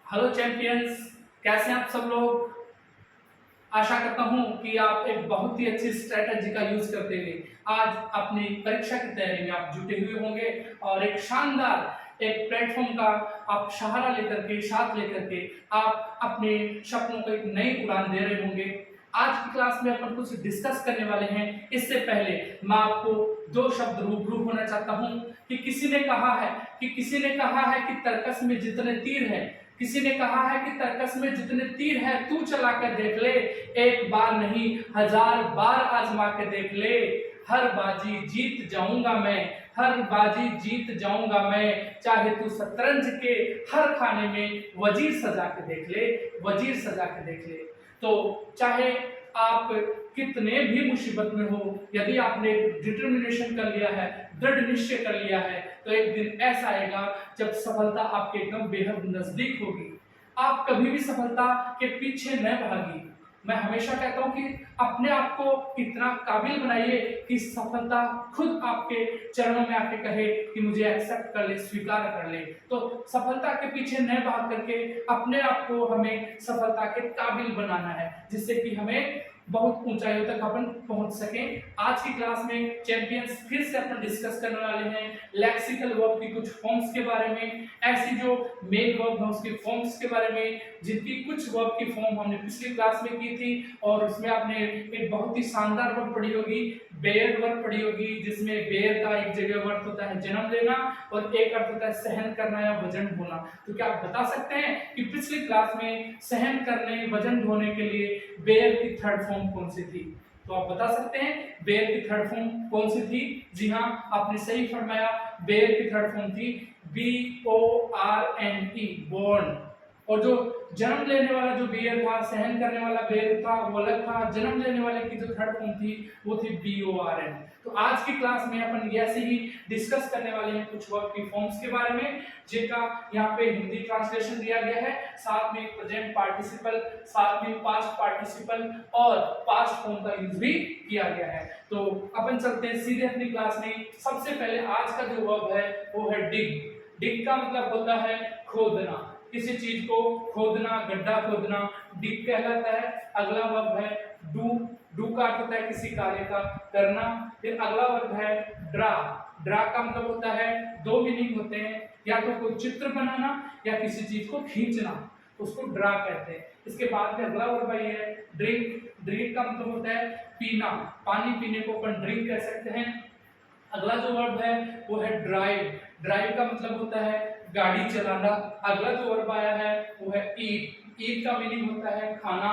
Hello champions, कैसे हैं आप सब लोग। आशा करता हूं कि आप एक बहुत ही अच्छी स्ट्रेटजी का यूज करते हुए आज अपनी परीक्षा की तैयारी में आप जुटे हुए होंगे और एक शानदार एक प्लेटफॉर्म का आप सहारा लेकर के साथ लेकर के आप अपने सपनों को एक नई उड़ान दे रहे होंगे। आज की क्लास में अपन कुछ डिस्कस करने वाले हैं। इससे पहले मैं आपको दो शब्द रूबरू होना चाहता हूं कि किसी ने कहा है कि तर्कस में जितने तीर है, किसी ने कहा है कि तर्कस में जितने तीर है तू चला कर देख ले, एक बार नहीं 1000 बार आजमा के देख ले, हर बाजी जीत जाऊंगा मैं, हर बाजी जीत जाऊंगा मैं, चाहे तू शतरंज के हर खाने में वजीर सजा के देख ले, वजीर सजा के देख ले। तो चाहे आप कितने भी मुसीबत में हो, यदि आपने डिटर्मिनेशन कर लिया है, दृढ़ निश्चय कर लिया है, तो एक दिन ऐसा आएगा जब सफलता आपके एकदम बेहद नजदीक होगी। आप कभी भी सफलता के पीछे न भागिए। मैं हमेशा कहता हूं कि अपने आप को इतना काबिल बनाइए कि सफलता खुद आपके चरणों में आके कहे कि मुझे एक्सेप्ट कर ले, स्वीकार कर ले। तो सफलता के पीछे न भाग करके अपने आप को हमें सफलता के काबिल बनाना है, जिससे कि हमें बहुत ऊंचाइयों तक अपन पहुंच सकें। आज की क्लास में चैंपियंस फिर से अपन डिस्कस करने वाले हैं लेक्सिकल वर्ब की कुछ फॉर्म्स के बारे में, ऐसी जो मेन वर्ब है उसके फॉर्म्स के बारे में, जिनकी कुछ वर्ब की फॉर्म हमने पिछली क्लास में की थी और उसमें आपने एक बहुत ही शानदार वर्ब पढ़ी होगी, बेयर वर्ब पढ़ी होगी, जिसमें बेयर का एक जगह अर्थ होता है जन्म लेना और एक अर्थ होता है सहन करना या वजन ढोना। तो क्या आप बता सकते हैं कि पिछली क्लास में सहन करने, वजन ढोने के लिए बेयर की थर्ड फॉर्म कौन सी थी? तो आप बता सकते हैं बेयर की थर्ड फॉर्म कौन सी थी? जी हाँ, आपने सही फरमाया, बेयर की थर्ड फॉर्म थी BORNE, बोर्न। और जो जन्म लेने वाला जो बेयर था, सहन करने वाला बेयर था, वो अलग था। जन्म लेने वाले की जो थर्ड फॉर्म थी वो थी BORN। तो आज की क्लास में अपन ऐसे ही डिस्कस करने वाले हैं कुछ वर्ब की फॉर्म्स के बारे में, जिनका यहाँ पे हिंदी ट्रांसलेशन दिया गया है, साथ में प्रेजेंट पार्टिसिपल, साथ में पास्ट पार्टिसिपल और पास्ट फॉर्म का यूज भी किया गया है। तो अपन चलते हैं सीधे अपनी क्लास में। सबसे पहले आज का जो वर्ब है वो है डिग। डिग का मतलब होता है खोदना, किसी चीज को खोदना, गड्ढा खोदना, डिग कहलाता है। अगला वर्ब है डू। डू का अर्थ होता है किसी कार्य का करना। फिर अगला वर्ब है ड्रा। ड्रा का मतलब होता है, दो मीनिंग होते हैं, या तो कोई चित्र बनाना या किसी चीज को खींचना, उसको ड्रा कहते हैं। इसके बाद में अगला वर्ब है ड्रिंक। ड्रिंक का मतलब होता है पीना, पानी पीने को अपन ड्रिंक कह सकते हैं। अगला जो वर्ब है वो है ड्राइव। ड्राइव का मतलब होता है गाड़ी चलाना। अगला जो वर्ब आया है वो है ईट। ईट का मीनिंग होता है खाना।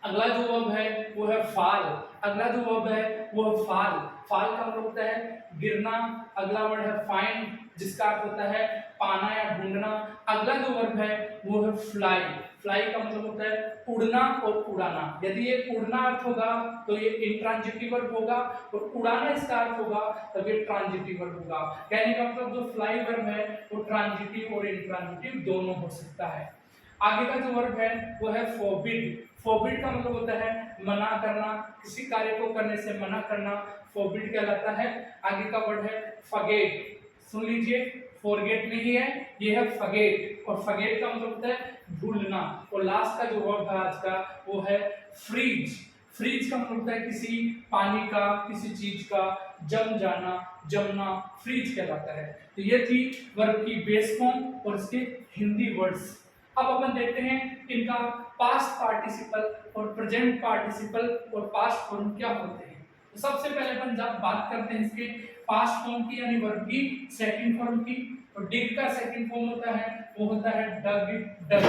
अगला जो वर्ब है वो है फाल। अगला जो वर्ब है वो है फाल। फाल का मतलब होता है गिरना। अगला वर्ड है फाइंड, जिसका अर्थ होता है पाना या ढूंढना। अगला जो वर्ब है वो है फ्लाई। फ्लाई का मतलब होता है उड़ना और उड़ाना। यदि ये उड़ना अर्थ होगा तो ये इंट्रांजिटिव वर्ब होगा, और उड़ाना इसका अर्थ होगा तब ये ट्रांजिटिव वर्ब होगा। कहने का मतलब जो फ्लाई वर्ब है वो ट्रांजिटिव और इंट्रांजिटिव दोनों हो सकता है। आगे का जो वर्ब है वो है फोरबिड। फोरबिड का मतलब होता है मना करना, किसी कार्य को करने से मना करना, फोरबिड कहलाता है। आगे का वर्ड है फगेट। सुन लीजिए, फॉरगेट नहीं है, ये है फगेट, और फगेट का मतलब होता है भूलना। और लास्ट का जो वर्ब है आज का वो है फ्रीज। फ्रीज का मतलब होता है किसी पानी का, किसी चीज का जम जाना, जमना, फ्रीज कहलाता है। तो ये थी वर्ब की बेस फॉर्म और इसके हिंदी वर्ड्स। अब अपन देखते हैं इनका पास्ट पार्टिसिपल और प्रेजेंट पार्टिसिपल और पास्ट फॉर्म क्या होते हैं। तो सबसे पहले अपन जब बात करते हैं इसके पास्ट फॉर्म की, यानी वर्ब की सेकंड फॉर्म की, तो डिग का सेकंड फॉर्म होता है वो होता है डग डग।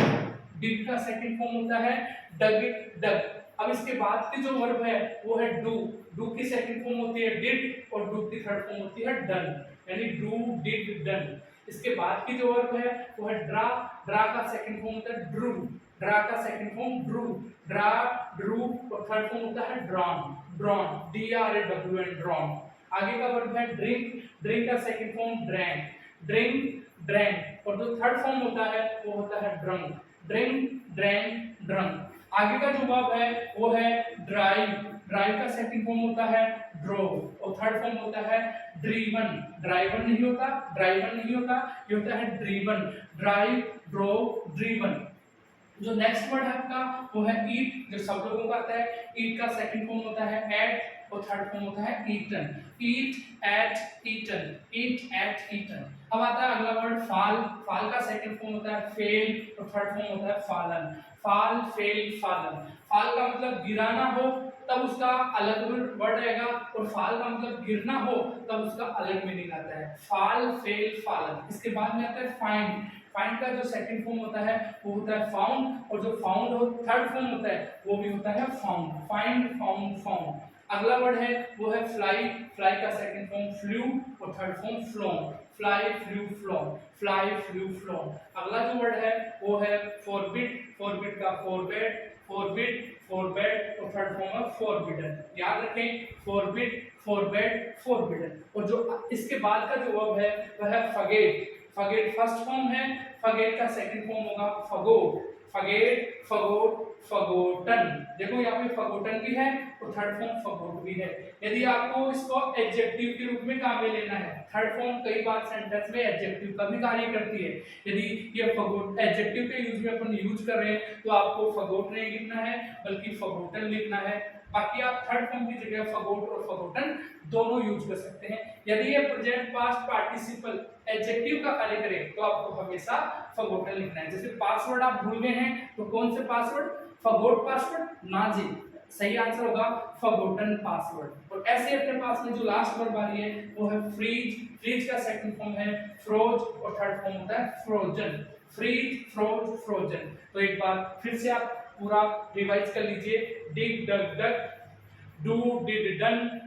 डिग का सेकंड फॉर्म होता है डग डग। अब इसके बाद की जो वर्ब है वो है डू। डू की सेकंड फॉर्म होती है डिड और डू की थर्ड फॉर्म होती है डन, यानी डू डिड डन। इसके बाद की जो वर्ब है वो है ड्रा। ड्रा का सेकंड फॉर्म होता है ड्रू। ड्रा का second form Drew. Draw, Drew और थर्ड फॉर्म होता है ड्रॉन। Drawn, DRAWN, drawn. आगे का वर्ब है ड्रिंक। ड्रिंक का second form drank. Drink, drank, और जो थर्ड फॉर्म होता है वो होता है ड्रंक। Drink, drank, drunk. आगे का जो वर्ब है वो है ड्राइव। ड्राइव का सेकंड फॉर्म होता है ड्रोव और थर्ड फॉर्म होता है ड्रीवन। ड्राइवन नहीं होता, ड्राइवन नहीं होता, ये होता है ड्रीवन। Drive, drove, driven. जो नेक्स्ट वर्ड है आपका वो है ईट, जो सब लोगों को आता है। ईट का सेकंड फॉर्म होता है एट और थर्ड फॉर्म होता है ईटन। ईट, एट, ईटन, ईट, एट, ईटन। अब आता है अगला वर्ड फाल। फाल का सेकंड फॉर्म होता है फेल और थर्ड फॉर्म होता है फालन। फाल, फेल, फालन। फाल का मतलब गिराना हो तब उसका अलग वर्ड रहेगा और फाल का मतलब गिरना हो तब उसका अलग मीनिंग आता है। फाल, फेल, फालन। इसके बाद में आता है फाइंड। फाइंड का जो सेकंड फॉर्म होता है वो होता है फाउंड और जो फाउंड हो थर्ड फॉर्म होता है वो भी होता है फाउंड। Find, found, found. अगला वर्ड है वो है फ्लाई। फ्लाई का सेकंड फॉर्म फ्लू और third form phloem. Fly, flu, phloem. Fly, flu, phloem. अगला जो वर्ड है वो है फॉरबिड। फॉरबिड का फॉरबेड, फॉरबिड, फॉरबेड और थर्ड फॉर्म है फॉरबिडन। याद रखें फॉरबिड, फॉरबेड, फॉरबिडन। और जो इसके बाद का जो वर्ब है वह है फॉरगेट। फॉरगेट फर्स्ट फॉर्म है, फॉरगेट का सेकंड फॉर्म होगा फॉरगोट। Forget, forgot, forgotten. देखो यहाँ पे फॉरगॉटन भी है और थर्ड फॉर्म फॉरगॉट भी है। यदि आपको इसको एडजेक्टिव के रूप में काम में लेना है, थर्ड फॉर्म कई बार सेंटेंस में एडजेक्टिव का भी कार्य करती है। यदि ये फॉरगॉट एडजेक्टिव के यूज में अपन यूज कर रहे हैं तो आपको फॉरगॉट नहीं लिखना है बल्कि फॉरगॉटन लिखना है। बाकी आप थर्ड फॉर्म की जगह फॉरगॉट और फॉरगॉटन दोनों यूज कर सकते हैं। यदि ये प्रेजेंट पास्ट पार्टिसिपल एडजेक्टिव का कार्य करे तो आपको हमेशा फॉरगॉटन लिखना है। जैसे पासवर्ड आप भूल गए हैं तो कौन से पासवर्ड? Forgot password? ना जी, सही आंसर होगा फॉरगॉटन पासवर्ड। और ऐसे अपने पास में जो लास्ट वर्ड आ रही है वो है फ्रीज। फ्रीज का सेकंड फॉर्म है फ्रोज और थर्ड फॉर्म होता है फ्रोजन। Freeze, froze, frozen. तो एक बार फिर से आप पूरा रिवाइज कर लीजिए। डिग, डग, डक, डू, डिड, डन।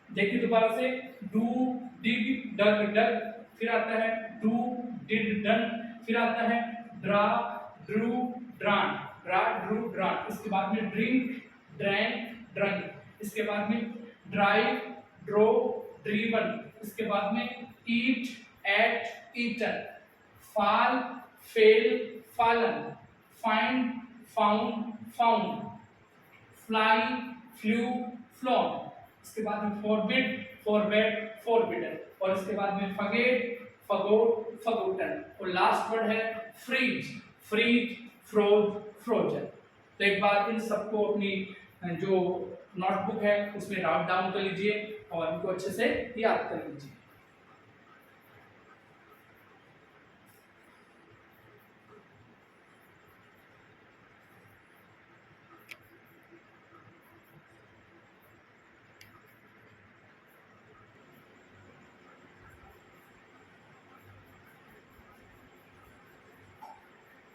देखिए दोबारा से डू, डिड, डग, डक। फिर आता है डू, डिड, डन। फिर आता है draw, Drew, drawn. Draw, Drew, drawn. इसके बाद में ड्रिंक, ड्रैंक, ड्रंक। इसके बाद में ड्राइव, ड्रो, ड्रीवन। इसके बाद में eat, ate, eaten. Fall, fell, fallen. Find, found, found. Fly, flew, flown. इसके बाद में फॉरबिड, फॉरबेड, फॉरबिडन। और इसके बाद में फॉरगेट, फॉरगॉट, फॉरगॉटन। और लास्ट वर्ड है फ्रीज। Freeze, froze, frozen. तो एक बार इन सबको अपनी जो नोटबुक है उसमें राउट डाउन कर लीजिए और इनको अच्छे से याद कर लीजिए।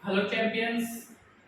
हेलो चैंपियंस,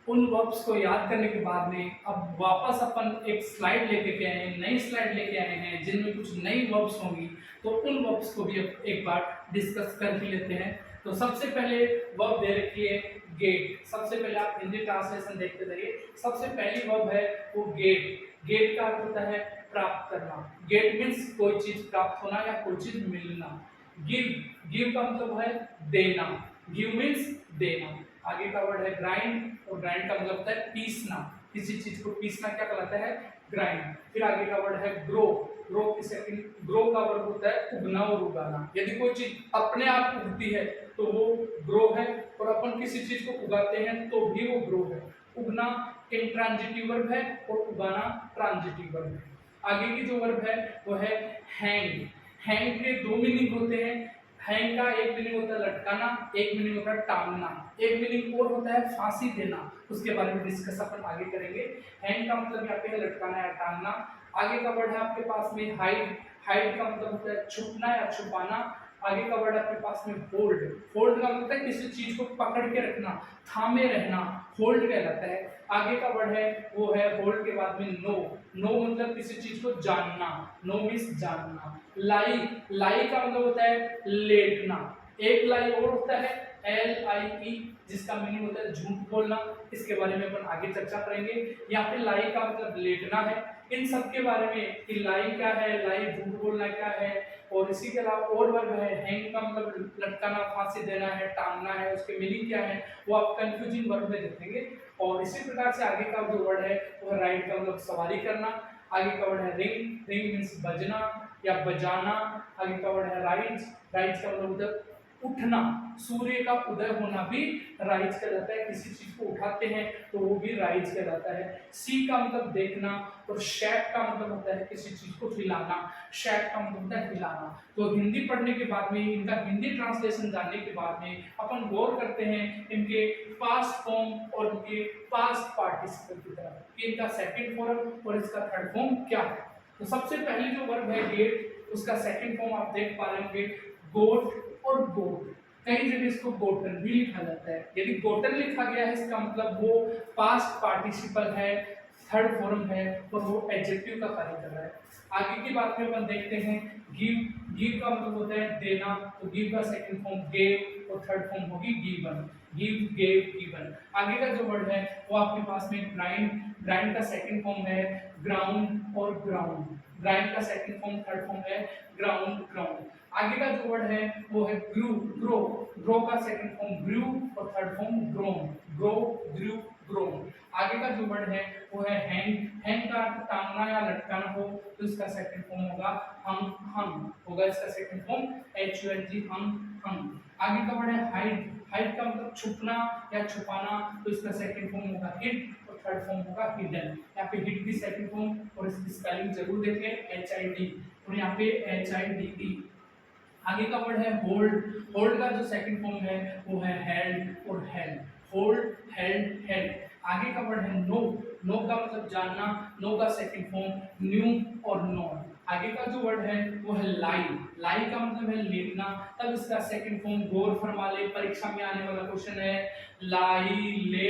उन वर्ब्स को याद करने के बाद में अब वापस अपन एक स्लाइड लेके के आए हैं, नई स्लाइड लेके आए हैं जिनमें कुछ नई वर्ब्स होंगी। तो उन वर्ब्स को भी अब एक बार डिस्कस कर ही लेते हैं। तो सबसे पहले वर्ब दे रखी है गेट। सबसे पहले आप हिंदी ट्रांसलेशन देखते रहिए। सबसे पहली वर्ब है वो गेट। गेट का अर्थ होता है प्राप्त करना। गेट मीन्स कोई चीज प्राप्त होना या कोई चीज मिलना। गिव, गिव का मतलब है देना। गिव मीन्स देना। आगे का वर्ड है ग्राइंड और ग्राइंड का मतलब होता है पीसना। किसी चीज को पीसना क्या कहलाता है? ग्राइंड। फिर आगे का वर्ड है ग्रो। ग्रो की सेकंड, ग्रो का वर्ड होता है उगना और उगाना। यदि कोई चीज अपने आप उगती है तो वो ग्रो है और अपन किसी चीज को उगाते हैं तो भी वो ग्रो है। उगना इंट्रांजिटिव वर्ब है और उगाना ट्रांजिटिव वर्ब है। आगे की जो वर्ब है वो है हैंग। हैंग के दो मीनिंग होते हैं। हैंग का एक मीनिंग होता है लटकाना, एक मीनिंग होता है टांगना, एक मीनिंग और होता है फांसी देना। उसके बारे में डिस्कस अपन आगे करेंगे। हैंग का मतलब यहाँ पे है लटकाना या टांगना। आगे का वर्ड है आपके पास में हाइड। हाइड का मतलब होता है छुपना या छुपाना। आगे का वर्ड आपके पास में होल्ड। होल्ड का मतलब है किसी चीज को पकड़ के रखना, थामे रहना, होल्ड कहलाता है। आगे का वर्ड है वो है होल्ड के बाद में नो। नो मतलब किसी चीज को जानना। नो मीन्स जानना। लाई, लाई का मतलब होता है लेटना। एक लाई और होता है LIE, जिसका मीनिंग होता है झूठ बोलना। इसके बारे में अपन आगे चर्चा करेंगे। यहाँ पे लाई का मतलब लेटना है। इन सब के बारे में कि लाई क्या है, लाई झूठ बोलना क्या है, और इसी के अलावा और वर्ब है, हैंग का मतलब लटकाना, फांसी देना है, टांगना है, उसके मीनिंग क्या है वो आप कंफ्यूजिंग वर्ब में देखेंगे। और इसी प्रकार से आगे का जो वर्ड है वो राइड का मतलब सवारी करना। आगे का वर्ड है रिंग, रिंग मीन्स बजना या बजाना। आगे का वर्ड है राइज, राइज का मतलब उधर उठना, सूर्य का उदय होना भी राइज कहलाता है। किसी चीज को उठाते हैं तो वो भी राइज कहलाता है। सी का मतलब देखना, और शैक का मतलब होता है किसी चीज को हिलाना। शैक का मतलब होता है हिलाना। तो हिंदी पढ़ने के बाद में, इनका हिंदी ट्रांसलेशन जानने के बाद में अपन गौर करते हैं इनके पास्ट फॉर्म और इनके पास्ट पार्टिसिपल की तरफ, कि इनका सेकंड फॉर्म और इसका थर्ड फॉर्म क्या है। तो सबसे पहले जो वर्ब है गेट, उसका सेकंड फॉर्म आप देख पा रहे होंगे गोट और गोट। कई जगह इसको गोटन भी लिखा जाता है। यदि गोटन लिखा गया है इसका मतलब वो पास्ट पार्टिसिपल है, थर्ड फॉर्म है, और वो एडजेक्टिव का कार्य कर रहा है। आगे की बात में अपन देखते हैं गिव, गिव का मतलब होता है देना। तो गिव का सेकंड फॉर्म गेव और थर्ड फॉर्म होगी गिवन, गिव गेव गिवन। आगे का जो वर्ड है वो आपके पास में ग्राइंड, ग्राइंड का सेकंड फॉर्म है ग्राउंड और ग्राउंड। ग्राइंड का सेकंड फॉर्म थर्ड फॉर्म है ग्राउंड ग्राउंड। आगे का जो वर्ड है वो है ग्रू, ग्रो, ग्रो का सेकंड फॉर्म ग्रू और थर्ड फॉर्म ग्रोन, ग्रो ग्रू ग्रोन। आगे का जो वर्ड है वो है हैंग, हैंग का टांगना या लटकाना हो तो इसका सेकंड फॉर्म होगा हंग, हंग होगा इसका सेकंड फॉर्म HUNG, हंग हंग। आगे का वर्ड है हाइड, हाइड का मतलब छुपना या छुपाना तो इसका सेकंड फॉर्म होगा हिड और थर्ड फॉर्म होगा हिडन। यहाँ पे हिड की सेकंड फॉर्म और इसकी स्पेलिंग जरूर देखें HID, और यहाँ पे HIDE। आगे का वर्ड है होल्ड, होल्ड का जो सेकंड फॉर्म है वो है हेल्ड और हेल्ड, होल्ड हेल्ड हेल्ड। आगे का वर्ड है नो, नो का मतलब जानना, नो का सेकंड फॉर्म न्यू और नॉन। आगे का जो वर्ड है वो है लाई, लाई का मतलब है लेटना, तब इसका सेकंड फॉर्म गौर फरमा ले, परीक्षा में आने वाला क्वेश्चन है लाई ले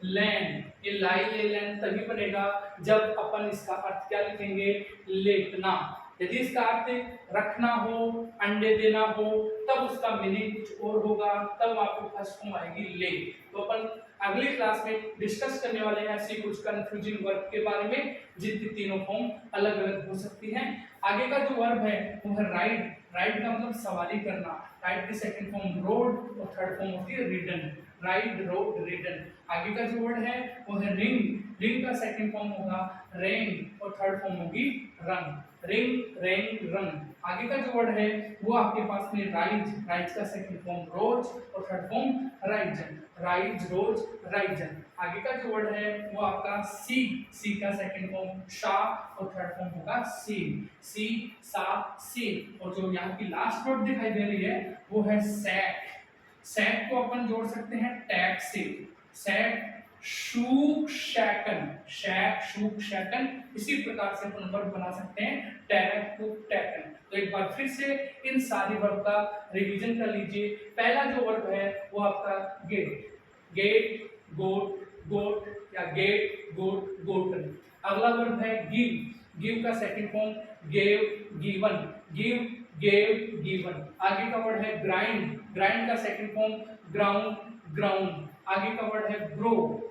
लैंड। ये लाई ले लैंड तभी बनेगा जब अपन इसका अर्थ क्या लिखेंगे, लेटना। यदि इसका अर्थ रखना हो, अंडे देना हो, तब उसका मीनिंग कुछ और होगा, तब आपको फर्स्ट फॉर्म आएगी ले। तो अपन अगली क्लास में डिस्कस करने वाले हैं ऐसी कुछ कंफ्यूजिंग वर्ब के बारे में जिनकी तीनों फॉर्म अलग अलग हो सकती हैं। आगे का जो वर्ब है वो है राइड, राइड का मतलब सवारी करना। राइड की सेकंड फॉर्म रोड और थर्ड फॉर्म होती है रिडन, राइड रोड रिडन। आगे का जो वर्ड है वो है रिंग, रिंग का सेकंड फॉर्म होगा रेंग और थर्ड फॉर्म होगी रंग, रिंग रेंग रंग। आगे का जो वर्ड है वो आपके पास में राइज, राइज का सेकंड फॉर्म रोज और थर्ड फॉर्म राइजन, राइज रोज राइजन। आगे का जो वर्ड है वो आपका सी, सी का सेकंड फॉर्म शा और थर्ड फॉर्म होगा सीन, सी सा सीन। और जो यहाँ की लास्ट वर्ड दिखाई दे रही है वो है सैक, सैक को अपन जोड़ सकते हैं टैग से, सैक शूक शैकन, शैक शूक शैकन। इसी प्रकार से अपन वर्ब बना सकते हैं टैग टू टैकन। तो एक बार फिर से इन सारी वर्ब का रिवीजन कर लीजिए। पहला जो वर्ब है वो आपका गेट, गेट गोट गोट या गेट गोट गोटन। अगला वर्ब है गिव, गिव का second form gave given, give gave given. आगे का वर्ड है ग्राइंड, ग्राइंड का सेकंड फॉर्म ग्राउंड ग्राउंड। आगे का वर्ड है ग्रो,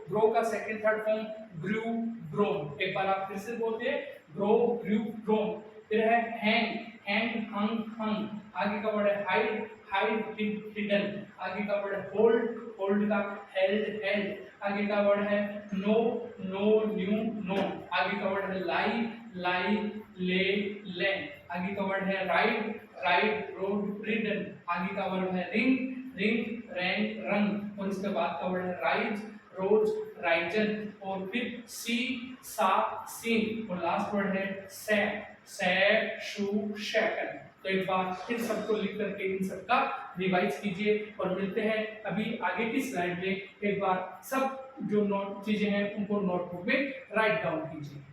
ग्रो का सेकंड थर्ड फॉर्म ग्रू ग्रोन। एक बार आप फिर से बोलते हैं ग्रो ग्रू ग्रोन। फिर है हैंग, हैंग हंग हंग। आगे का वर्ड है हाइड, हाइड हिडन। आगे का वर्ड है होल्ड, होल्ड का हेल्ड हेल्ड। आगे का वर्ड है नो, नो न्यू नो। आगे का वर्ड है लाई, लाई ले लैंड। आगे का वर्ड है राइड, राइड रोड रिडन। आगे का वर्ड है रिंग, रिंग रैंक रंग। और इसके बाद का वर्ड है राइज, रोज राइजन। और फिर सी सा सीन। और लास्ट वर्ड है सैक, सैक शू शैकन। तो एक बार फिर सबको लिख करके इन सबका रिवाइज कीजिए और मिलते हैं अभी आगे की स्लाइड में। एक बार सब जो नोट चीजें हैं उनको नोटबुक में राइट डाउन कीजिए।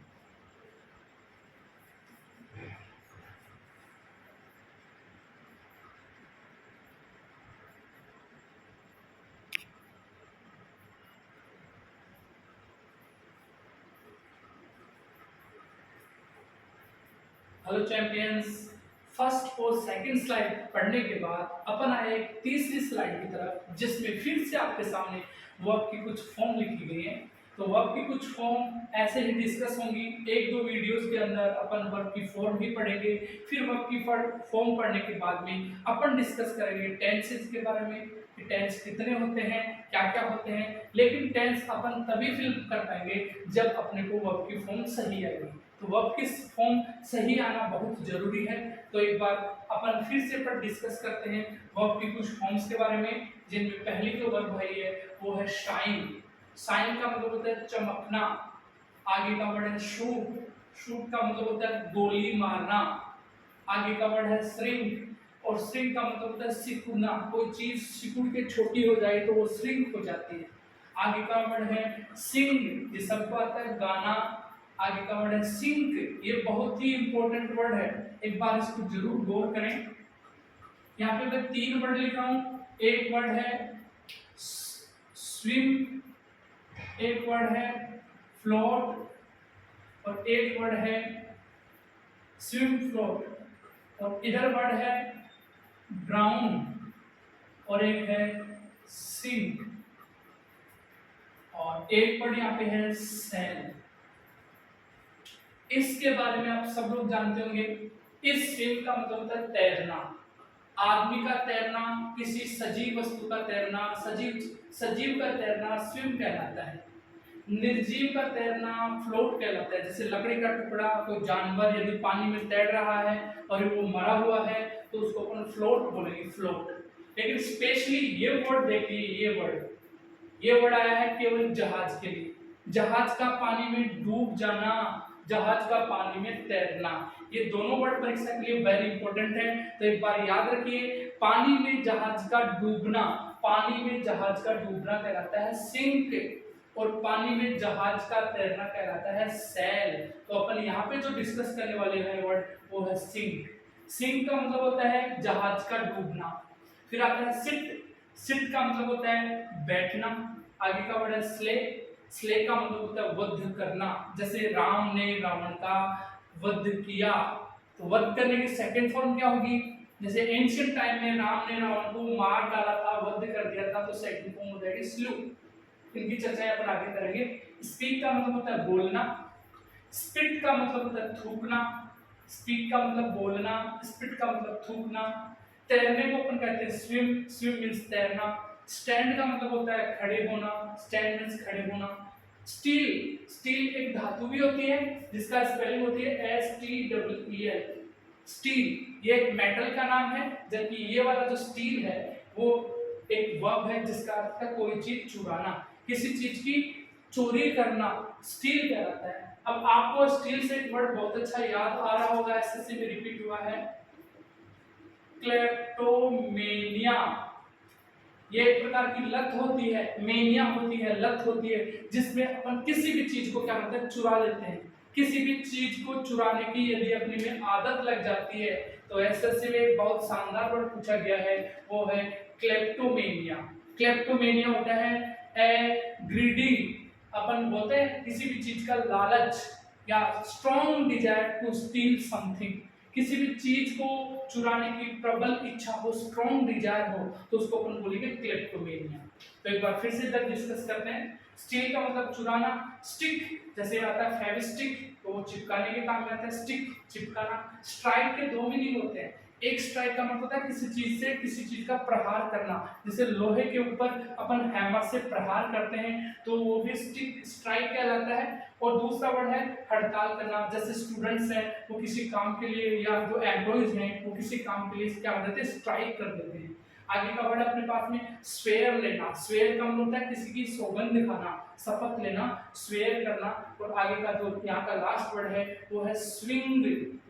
हेलो चैंपियंस, फर्स्ट और सेकंड स्लाइड पढ़ने के बाद अपन आए एक तीसरी स्लाइड की तरफ, जिसमें फिर से आपके सामने वर्ब की कुछ फॉर्म लिखी गई है। तो वर्ब की कुछ फॉर्म ऐसे ही डिस्कस होंगी। एक दो वीडियोस के अंदर अपन वर्ब की फॉर्म भी पढ़ेंगे, फिर वर्ब की फॉर्म पढ़ने के बाद में अपन डिस्कस करेंगे टेंसेस के बारे में कि टेंस कितने होते हैं, क्या क्या होते हैं। लेकिन टेंस अपन तभी फिल कर पाएंगे जब अपने को वर्ब की फॉर्म सही आएगी। तो वर्ब की फॉर्म सही आना बहुत जरूरी है। तो एक बार अपन फिर से पर डिस्कस करते हैं वर्ब की कुछ फॉर्म्स के बारे में, जिनमें पहली जो वर्ब भाई है वो है शाइन। शाइन का मतलब होता है चमकना। आगे का वर्ड है शूट। शूट का मतलब होता है गोली मारना। आगे का वर्ड है श्रिंक, और श्रिंक का मतलब होता है सिकुड़ना। कोई चीज सिकुड़ के छोटी हो जाए तो वो श्रिंक हो जाती है। आगे का वर्ड है सिंग, ये सबको आता है गाना। आगे का वर्ड है सिंक, ये बहुत ही इंपॉर्टेंट वर्ड है, एक बार इसको जरूर गौर करें। यहाँ पे मैं 3 वर्ड लिखा हूं। एक वर्ड है स्विम, एक वर्ड है फ्लोट, और एक वर्ड है स्विम फ्लोट, और इधर वर्ड है ड्राउन, और एक है सिंक, और एक वर्ड यहाँ पे है सेल। इसके बारे में आप सब लोग जानते होंगे। इस स्विम का मतलब होता है तैरना। आदमी का तैरना, किसी सजीव वस्तु का तैरना, सजीव का तैरना स्विम कहलाता है। निर्जीव का तैरना फ्लोट कहलाता है। जैसे लकड़ी का टुकड़ा, कोई जानवर यदि पानी में तैर रहा है और वो मरा हुआ है तो उसको अपन फ्लोट बोलेंगे, फ्लोट। लेकिन स्पेशली ये वर्ड देखिए, ये वर्ड आया है केवल जहाज के लिए। जहाज का पानी में डूब जाना, जहाज का पानी में तैरना, ये दोनों वर्ड परीक्षा के लिए वेरी इंपॉर्टेंट है। तो एक बार याद रखिए, पानी में जहाज का डूबना, पानी में जहाज का डूबना कहलाता है सिंक, और पानी में जहाज का तैरना कहलाता है सैल। तो अपन यहाँ पे जो डिस्कस करने वाले हैं वर्ड वो है सिंक। सिंक का मतलब होता है जहाज का डूबना। फिर आता है सिट। सिट का मतलब होता है बैठना। आगे का वर्ड है स्ले। स्ले का मतलब होता है वध करना। जैसे राम ने रावण का वध किया, तो वध करने की सेकंड फॉर्म क्या होगी? जैसे एंशिएंट टाइम में राम ने रावण को मार डाला था, वध कर दिया था, तो सेकंड फॉर्म हो जाएगी स्लू। इनकी चर्चाएं अपन आगे करेंगे। स्पीक का मतलब होता है बोलना। स्पिट का मतलब होता है थूकना। स्पीक का मतलब बोलना, स्पिट का मतलब थूकना। तैरने को अपन कहते हैं स्विम। स्विम मींस तैरना। स्टैंड का मतलब होता है खड़े होना। स्टैंड मींस खड़े होना। स्टील, स्टील एक धातु भी होती है जिसका स्पेलिंग होती है STEEL। स्टील ये एक मेटल का नाम है, जबकि ये वाला जो स्टील है वो एक वर्ब है जिसका अर्थ है कोई चीज चुराना, किसी चीज की चोरी करना, स्टील कहलाता है। अब आपको स्टील से एक वर्ड बहुत अच्छा याद आ रहा होगा, एसएससी में रिपीट हुआ है, क्लेप्टोमेनिया। ये एक प्रकार की लत होती है, मेनिया होती है, लत होती है, जिसमें अपन किसी भी चीज को क्या करते हैं, चुरा लेते हैं। किसी भी चीज को चुराने की यदि अपने में आदत लग जाती है तो एसएससी में एक बहुत शानदार वर्ड पूछा गया है, वो है क्लेप्टोमेनिया। क्लेप्टोमेनिया होता है ग्रीडी, अपन बोलते हैं किसी भी चीज का लालच या strong desire to steal something. किसी भी चीज को चुराने की प्रबल इच्छा हो, स्ट्रॉन्ग डिजायर हो, तो उसको अपन बोलेंगे क्लेप्टोमेनिया। तो एक बार फिर से इधर डिस्कस करते हैं। स्टील का मतलब चुराना। स्टिक जैसे आता है फेविस्टिक, तो वो चिपकाने के काम में आता है, स्टिक चिपकाना। स्ट्राइक के 2 मीनिंग होते हैं। एक स्ट्राइक का मतलब होता है किसी चीज से किसी चीज का प्रहार करना, जैसे लोहे के ऊपर अपन हैमर से प्रहार करते हैं तो वो भी स्टिक स्ट्राइक कहलाता है। और दूसरा वर्ड है हड़ताल करना, जैसे स्टूडेंट्स हैं वो किसी काम के लिए या जो एम्प्लॉइज हैं वो किसी काम के लिए क्या कर देते हैं, स्ट्राइक कर देते हैं। आगे का वर्ड अपने पास में स्वेयर लेना। स्वेयर का मतलब होता है किसी की सौगंध दिखाना, शपथ लेना, स्वेयर करना। और आगे का जो यहाँ का लास्ट वर्ड है वो है स्विंग।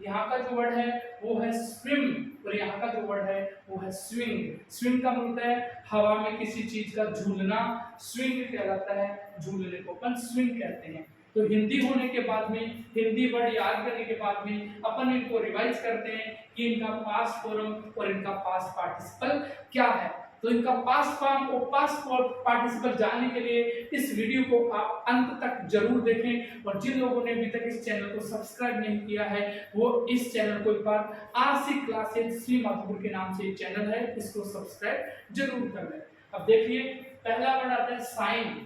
यहाँ का जो वर्ड है वो है स्विम, और यहाँ का जो वर्ड है वो है स्विंग। स्विंग का मतलब है हवा में किसी चीज का झूलना, स्विंग कहलाता है, झूलने को अपन स्विंग कहते हैं। तो हिंदी होने के बाद में, हिंदी वर्ड याद करने के बाद में अपन इनको रिवाइज करते हैं कि इनका पास्ट फॉर्म और इनका पास्ट पार्टिसिपल क्या है। तो इनका पास्ट फॉर्म और पास्ट पार्टिसिपल जानने के लिए इस वीडियो को आप अंत तक जरूर देखें, और जिन लोगों ने अभी तक इस चैनल को सब्सक्राइब नहीं किया है वो इस चैनल को एक बार आरसी क्लासेज श्री माधुपुर के नाम से चैनल है, इसको सब्सक्राइब जरूर कर लें। अब देखिए पहला वर्ड आता है साइन।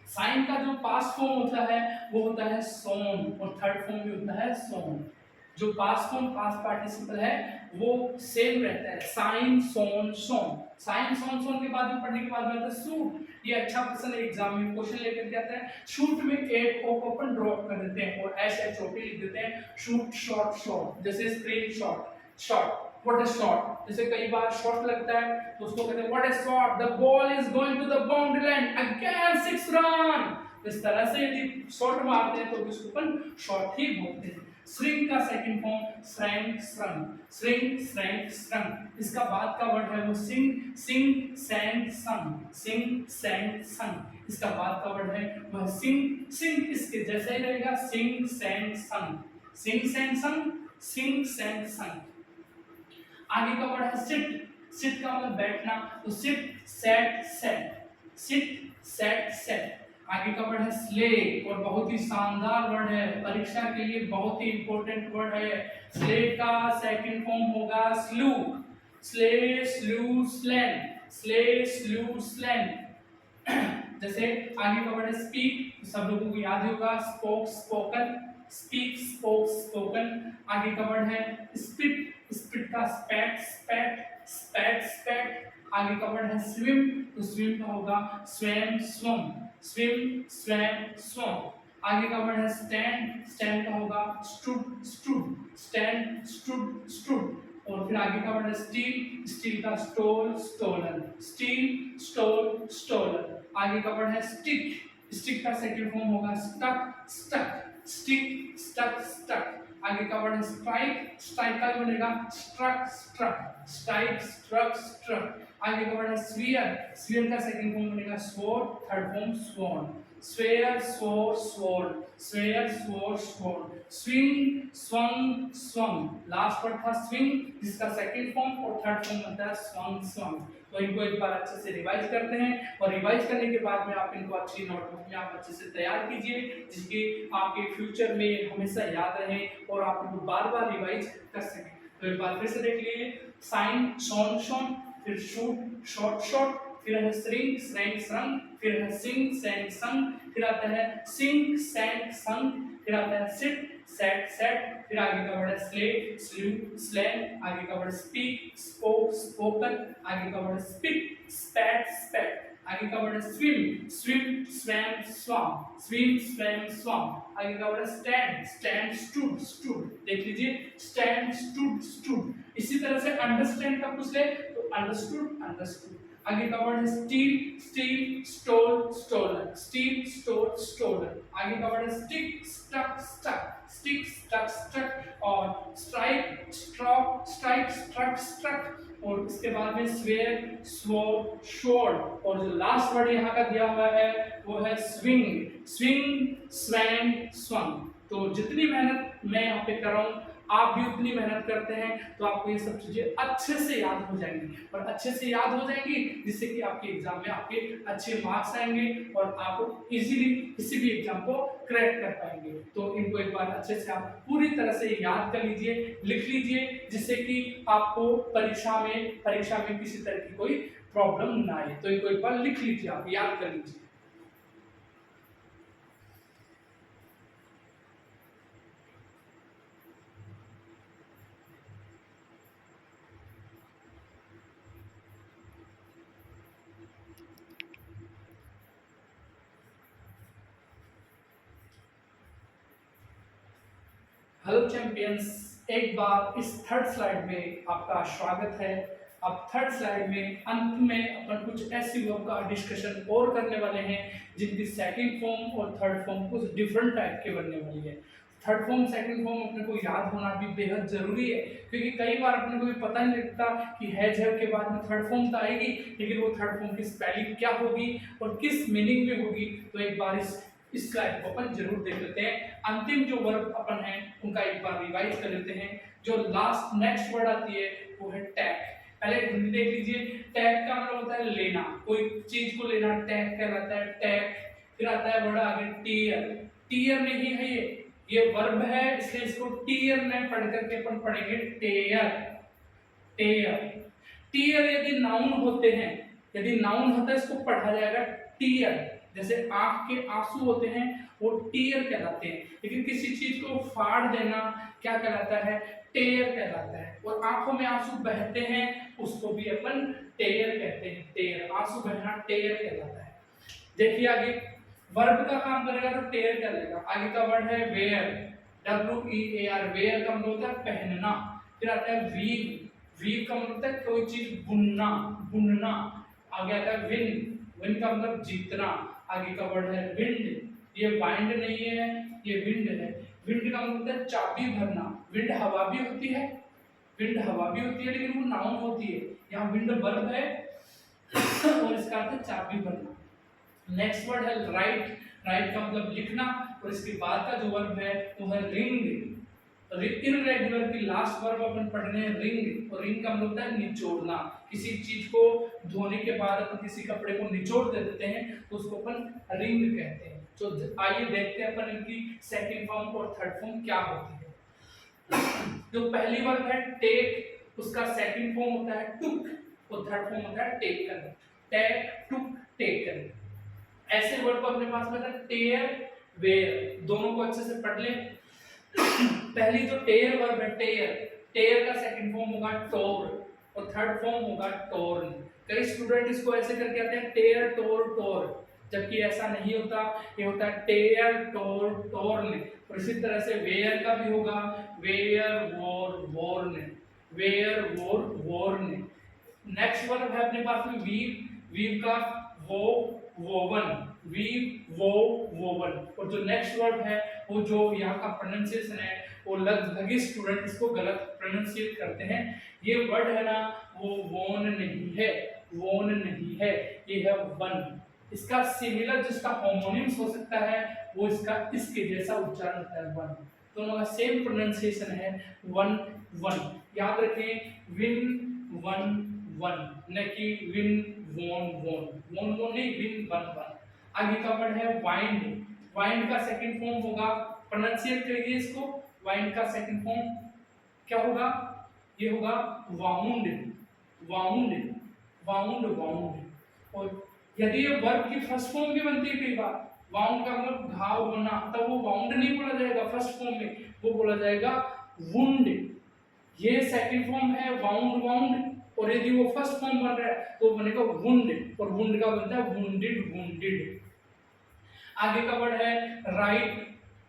साइन का जो पास्ट फॉर्म होता है वो होता है सोन, और थर्ड फॉर्म भी होता है सोन। जो पास्ट फॉर्म पास्ट पार्टिसिपल है वो सेम रहता है, साइन सोन सोन। साइन सोन सोन के बाद में पढ़ने के बाद में आता है शूट। ये अच्छा क्वेश्चन है, एग्जाम में क्वेश्चन लेकर के आता है। शूट में एट को ओपन ड्रॉप कर देते हैं और एस एच ओ पी लिख देते हैं। शूट शॉट शॉट, जैसे screen shot shot. What is shot, जैसे कई बार शॉट लगता है तो उसको कहते हैं what is shot, the ball is going to the boundary line again 6 run. इस तरह से यदि शॉट मारते हैं तो उसको अपन शॉट ही बोलते हैं। श्रिंक का second form shrank shrunk, shrink shrank shrunk. इसका बाद का वर्ड है वो सिंग, सिंग सैंग संग, सिंग सैंग संग। इसका बाद का वर्ड है वह सिंग, सिंग इसके जैसा ही रहेगा, सिंग सैंग संग, सिंग सैंग संग, सिंग सैंग संग। आगे का वर्ड है सिट। सिट का मतलब बैठना, तो sit set set, sit set set. आगे का वर्ड है स्ले, और बहुत ही शानदार वर्ड है, परीक्षा के लिए बहुत ही इंपॉर्टेंट वर्ड है। स्ले का सेकंड फॉर्म होगा स्लू, स्ले स्लू स्लैन, स्ले स्लू स्लैन। जैसे आगे का वर्ड है स्पीक, सब लोगों को याद होगा, spoke spoken, speak spoke spoken. आगे का वर्ड है स्पिट, स्पिट का स्पैट स्पैट, स्पैट स्पैट। आगे का वर्ड है स्विम, तो स्विम का होगा swam swum, swim swam swum. आगे का वर्ड है स्टैंड, स्टैंड का होगा stood stood, stand stood stood. और फिर आगे का वर्ड है स्टील, स्टील का stole stolen, steal stole stolen. आगे का वर्ड है स्टिक, स्टिक का सेकंड फॉर्म होगा stuck stuck, stick stuck stuck. आगे का वर्ड है स्ट्राइक, स्ट्राइक का बनेगा struck struck, strike struck struck. आगे का वर्ड है स्फीयर, स्फीयर का सेकंड फॉर्म बनेगा sword, third form sword, sphere sword sword, sphere sword sword. Swing swung swung, last word था स्विंग जिसका सेकंड फॉर्म और थर्ड फॉर्म बनता है स्वंग स्वंग। तो इनको एक बार अच्छे से रिवाइज करते हैं, और रिवाइज करने के बाद में आप इनको अच्छी नोटबुक में आप अच्छे से तैयार कीजिए, जिसकी आपके फ्यूचर में हमेशा याद रहे और आप इनको बार बार रिवाइज कर सकें। तो एक बार फिर से देख लीजिए, साइन शॉन शॉन, फिर शूट शॉट शॉट, फिर है श्रिंक श्रैंक श्रंक, फिर है सिंग सैंग संग, फिर आता है सिंग सैंग संग, फिर आता है सिट सेट सेट, फिर आगे का वर्ड है स्ले स्लू स्लैन, आगे का वर्ड स्पीक स्पोक स्पोकन, आगे का वर्ड स्पिट स्पैट स्पैट, आगे का वर्ड है swim swim swam swum, swim swam swum. आगे का वर्ड है स्टैंड, स्टैंड स्टूड स्टूड, देख लीजिए स्टैंड स्टूड स्टूड। इसी तरह से अंडरस्टैंड का पूछ ले तो अंडरस्टूड अंडरस्टूड। आगे का वर्ड है steal steal stole stolen, steal stole stolen. आगे का वर्ड है stick stuck stuck, stick stuck stuck. और strike struck strike struck struck. और इसके बाद में स्वेयर स्वॉर्ड शोर्ड। और जो लास्ट वर्ड यहाँ का दिया हुआ है वो है स्विंग, स्विंग स्वैंग स्वंग। तो जितनी मेहनत मैं यहाँ पे कर रहा हूँ आप भी उतनी मेहनत करते हैं तो आपको ये सब चीजें अच्छे से याद हो जाएंगी, और अच्छे से याद हो जाएंगी जिससे कि आपके एग्जाम में आपके अच्छे मार्क्स आएंगे और आप इजीली किसी भी एग्जाम को क्रैक कर पाएंगे। तो इनको एक बार अच्छे से आप पूरी तरह से याद कर लीजिए, लिख लीजिए, जिससे कि आपको परीक्षा में किसी तरह की कोई प्रॉब्लम ना आए। तो इनको एक बार लिख लीजिए, आप याद कर लीजिए। हेलो चैंपियंस, एक बार इस थर्ड स्लाइड में आपका स्वागत है। अब थर्ड स्लाइड में अंत में अपन कुछ ऐसी वर्ब का डिस्कशन और करने वाले हैं जिनकी सेकंड फॉर्म और थर्ड फॉर्म कुछ डिफरेंट टाइप के बनने वाली है। थर्ड फॉर्म सेकंड फॉर्म अपने को याद होना भी बेहद जरूरी है, क्योंकि कई बार अपने को भी पता नहीं लगता कि हैज हैव के बाद में थर्ड फॉर्म तो आएगी, लेकिन वो थर्ड फॉर्म की स्पेलिंग क्या होगी और किस मीनिंग में होगी। तो एक बार इस स्लाइड को अपन जरूर देख लेते हैं। अंतिम जो वर्ब अपन है उनका एक बार रिवाइज कर लेते हैं। जो लास्ट नेक्स्ट वर्ड आती है वो है टैक। पहले हिंदी देख लीजिए। टैग का मतलब होता है लेना, कोई चीज को लेना टैग कहलाता है, टैग। फिर आता है वर्ड आगे टीयर। टीयर नहीं है ये वर्ब है, इसलिए इसको टीयर में पढ़ करके अपन पढ़ेंगे टेयर। टेयर टीयर यदि नाउन होते हैं, यदि नाउन होता है इसको पढ़ा जाएगा टीयर। जैसे आंख के आंसू होते हैं वो टीयर कहलाते हैं, लेकिन किसी चीज को फाड़ देना क्या कहलाता है, टेयर कहलाता है। और आंखों में आंसू बहते हैं उसको भी अपन टेयर कहते हैं, टेयर, आंसू बहना टेयर कहलाता है। देखिए आगे वर्ब का काम करेगा तो टेयर कर लेगा। आगे का वर्ड है वेयर, WEAR, वेयर का मतलब होता है पहनना। फिर आता है वीव, वीव का मतलब होता है कोई चीज बुनना, बुनना। आगे आता है विन, विन का मतलब जीतना। आगे का वर्ड है विंड, ये वाइंड नहीं है, ये विंड है। विंड का मतलब होता है चाबी भरना। विंड हवा भी होती है, विंड हवा भी होती है, लेकिन वो नाउन होती है। यहाँ विंड वर्ब है और इसका अर्थ है चाबी भरना। नेक्स्ट वर्ड है राइट, राइट का मतलब लिखना। और इसके बाद का जो वर्ब है वो है रिंग। इररेगुलर की लास्ट वर्ब अपन पढ़ रहे हैं रिंग, और रिंग का मतलब होता है निचोड़ना। किसी चीज को धोने के बाद अपन किसी कपड़े को निचोड़ देते हैं तो उसको अपन रिंग कहते हैं। तो आइए देखते हैं अपन इनकी सेकंड फॉर्म और थर्ड फॉर्म क्या होती है। जो पहली वर्ब है टेक, उसका सेकंड फॉर्म होता है टुक और थर्ड फॉर्म होता है टेकन। टेक, टुक, टेकन। ऐसे वर्ड को अपने पास में टेयर, वेयर, दोनों को अच्छे से पढ़ ले। पहली जो टेयर वर्ब है टेयर, टेयर का सेकंड फॉर्म होगा टोर और थर्ड फॉर्म होगा टोर्न। कई स्टूडेंट इसको ऐसे करके आते हैं टेयर टोर टोर, जबकि ऐसा नहीं होता, ये होता है टेयर टोर टोर्न। और इसी तरह से वेयर का भी होगा where wore worn, where wore worn. Next verb है अपने पास में वीव, वीव का वो वोवन, वीव वो वोवन। और जो नेक्स्ट वर्ड है वो जो यहाँ का प्रोनाउंसिएशन है वो लगभग ही स्टूडेंट इसको गलत प्रोनाउंसिएट करते हैं। ये वर्ड है ना वो वोन नहीं है, वोन नहीं है, ये है वन। इसका सिमिलर जिसका होमोनिम्स हो सकता है वो इसका इसके जैसा उच्चारण होता है वन। दोनों का सेम प्रोनाउंसिएशन है वन वन। याद रखें विन वन वन, न कि विन वोन वोन, वोन वोन नहीं, विन वन वन। आगे का वर्ड है वाइंड, वाइंड का सेकंड फॉर्म होगा, प्रोनाउंसिएट करिए इसको, वाइंड का सेकंड फॉर्म क्या होगा, ये होगा वाउंड, वाउंड, वाउंड, वाउंड। और यदि ये वर्ब की फर्स्ट फॉर्म भी बनती है कई बार, वाउंड का मतलब घाव होना, तब वो वाउंड नहीं बोला जाएगा फर्स्ट फॉर्म में, वो बोला जाएगा वुंड। ये सेकंड फॉर्म है वाउंड वाउंड, और यदि वो फर्स्ट फॉर्म बन रहा है तो बनेगा वुंड, और वुंड का बनता है वुंडेड वुंडेड। आगे का वर्ड है राइट,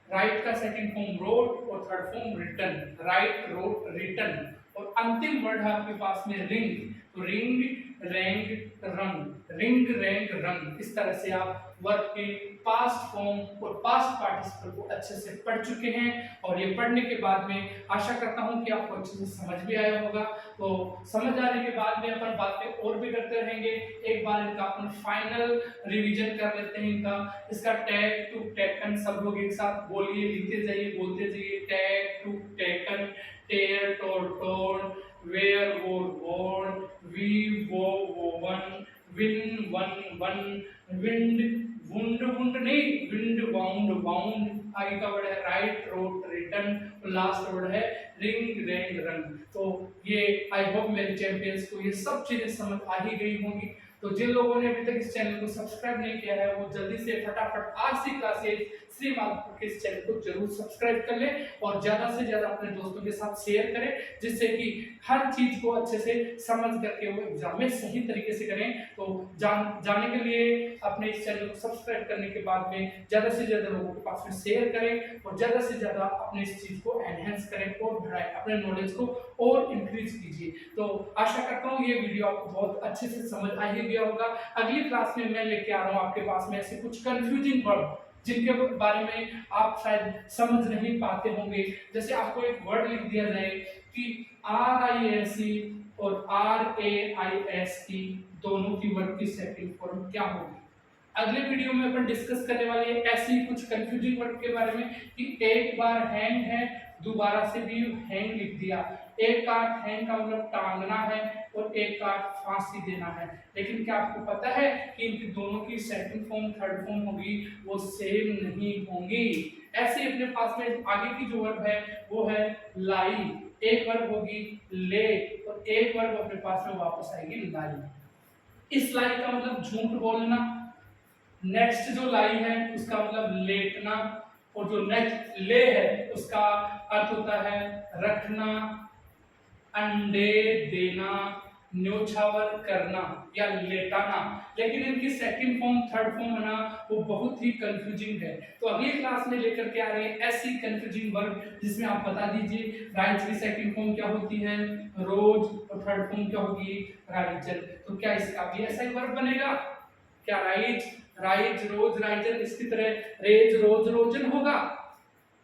राइट का सेकंड फॉर्म रोट और third form written, write wrote written. और अंतिम वर्ड है आपके पास में रिंग, तो ring rang rung, ring rang rung. इस तरह से आप वर्ब के पास्ट फॉर्म और पास्ट पार्टिसिपल को अच्छे से पढ़ चुके हैं। और ये पढ़ने के बाद में आशा करता हूं कि आपको अच्छे से समझ भी आया होगा। तो समझ आने के बाद में अपन बातें और भी करते रहेंगे। एक बार इनका अपन फाइनल रिवीजन कर लेते हैं इनका। इसका टैग टू टेकन सब लोग एक साथ बोलिए, लिखते जाइए, बोलते जाइए। Take took taken, tear tore torn, wear wore worn, weave wove woven, win won won, wind wound wound नहीं, विंड वाउंड वाउंड। आगे का वर्ड है write wrote written, last word है रिंग रैंग रंग। तो ये आई होप मेरे champions को ये सब चीजें समझ आ ही गई होंगी। तो जिन लोगों ने अभी तक इस चैनल को सब्सक्राइब नहीं किया है वो जल्दी से फटाफट आज सी क्लासेस श्री माधुपुर के इस चैनल को जरूर सब्सक्राइब कर लें और ज्यादा से ज्यादा अपने दोस्तों के साथ शेयर करें, जिससे कि हर चीज को अच्छे से समझ करके वो एग्जाम में सही तरीके से करें। तो जाने के लिए अपने इस चैनल को सब्सक्राइब करने के बाद में ज्यादा से ज्यादा लोगों के पास में शेयर करें और ज्यादा से ज्यादा अपने इस चीज को एनहेंस करें और बढ़ाएं, अपने नॉलेज को और इंक्रीज कीजिए। तो आशा करता हूँ ये वीडियो आपको बहुत अच्छे से समझ आ ही गया होगा। अगली क्लास में मैं लेके आ रहा हूँ आपके पास में ऐसे कुछ कंफ्यूजिंग वर्ड जिनके बारे में आप शायद समझ नहीं पाते होंगे। जैसे आपको एक वर्ड लिख दिया जाए कि RISE और RAISE दोनों की वर्ड की सेकंड फॉर्म क्या होगी। अगले वीडियो में अपन डिस्कस करने वाले हैं ऐसे ही कुछ कंफ्यूजिंग वर्ड के बारे में कि एक बार हैंग है, दोबारा से भी हैंग लिख दिया। एक का हैंग का मतलब टांगना है और एक का फांसी देना है। लेकिन क्या आपको पता है कि इनकी दोनों की सेकंड फॉर्म थर्ड फॉर्म होगी वो सेम नहीं होंगी। ऐसे ही अपने पास में आगे की जो वर्ब है वो है लाई। एक वर्ब होगी ले और एक वर्ब अपने पास में वापस आएगी लाई। इस लाई का मतलब झूठ बोलना। नेक्स्ट जो लाई है उसका मतलब लेटना और जो नेक्स्ट ले है उसका अर्थ होता है रखना, अंडे देना, न्योछावर करना या लेटाना। लेकिन इनकी सेकंड फॉर्म थर्ड फॉर्म है ना वो बहुत ही कंफ्यूजिंग है। तो अगली क्लास में लेकर के आ रहे हैं ऐसी कंफ्यूजिंग वर्ड जिसमें आप बता दीजिए राइट की सेकंड फॉर्म क्या होती है रोज और थर्ड फॉर्म क्या होगी राइजन। तो क्या इसका भी ऐसा ही वर्ड बनेगा? क्या राइज राइज रोज राइजन इसकी तरह रेज रोज रोजन होगा?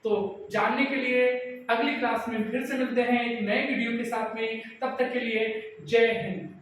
तो जानने के लिए अगली क्लास में फिर से मिलते हैं एक नए वीडियो के साथ में। तब तक के लिए जय हिंद।